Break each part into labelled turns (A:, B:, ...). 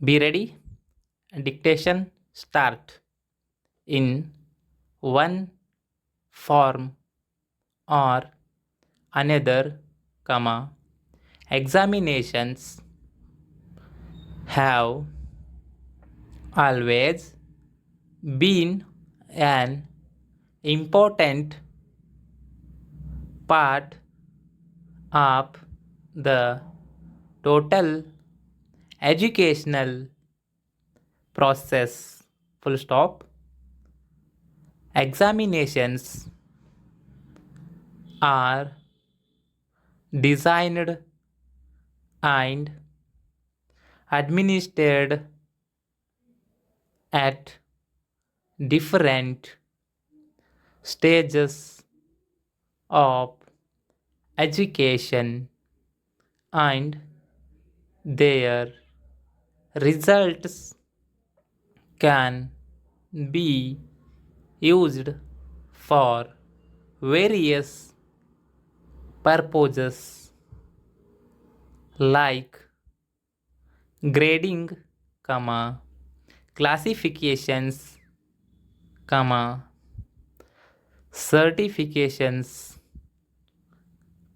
A: Be ready. Dictation start in one form or another, comma. Examinations have always been an important part of the total educational process. Full stop. Examinations are designed and administered at different stages of education, and their results can be used for various purposes like grading, comma, classifications, comma, certifications,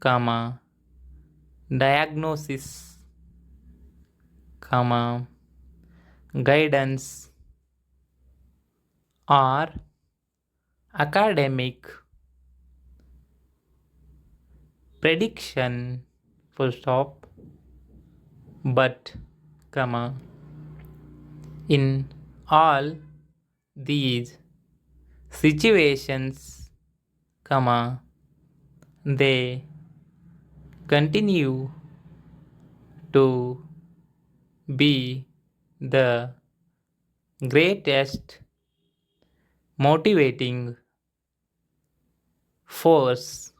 A: comma, diagnosis, comma, guidance, or academic prediction, full stop. But, comma, in all these situations, comma, they continue to be the greatest motivating force,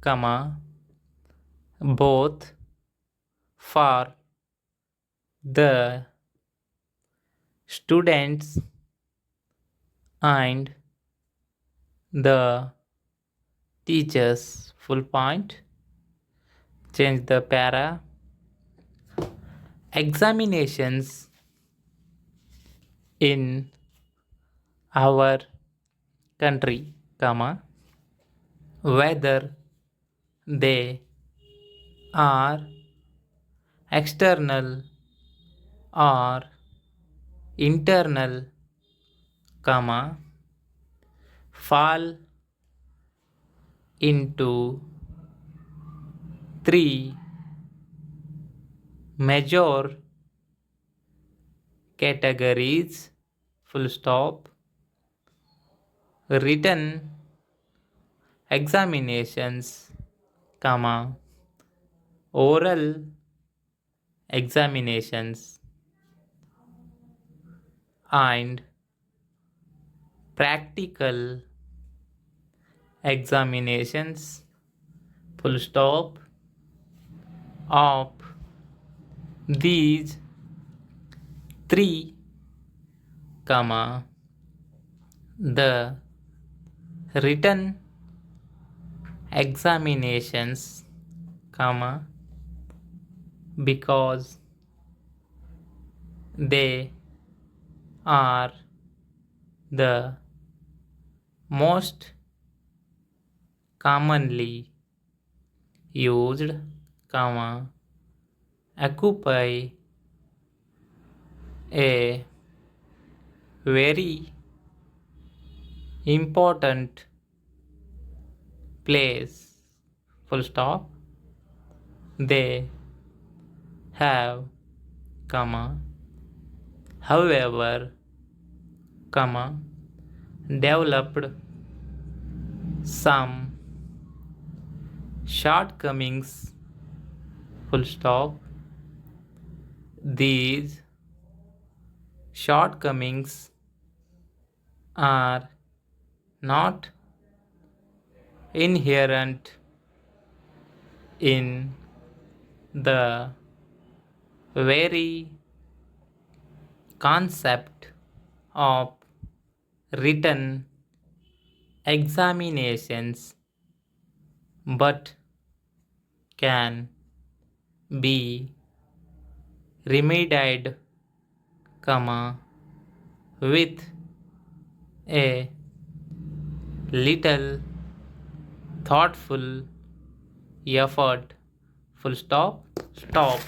A: comma, both for the students and the teachers. Full point. Change the para. Examinations in our country, comma, whether they are external or internal, comma, fall into three major categories, full stop. Written examinations, comma, oral examinations, and practical examinations, full stop. Of these three, comma, the written examinations, comma, because they are the most commonly used, comma, occupy a very important place, full stop. They have, comma, however, comma, developed some shortcomings, full stop. These shortcomings are not inherent in the very concept of written examinations, but can be remedied comma, with a little thoughtful effort, full stop, stop.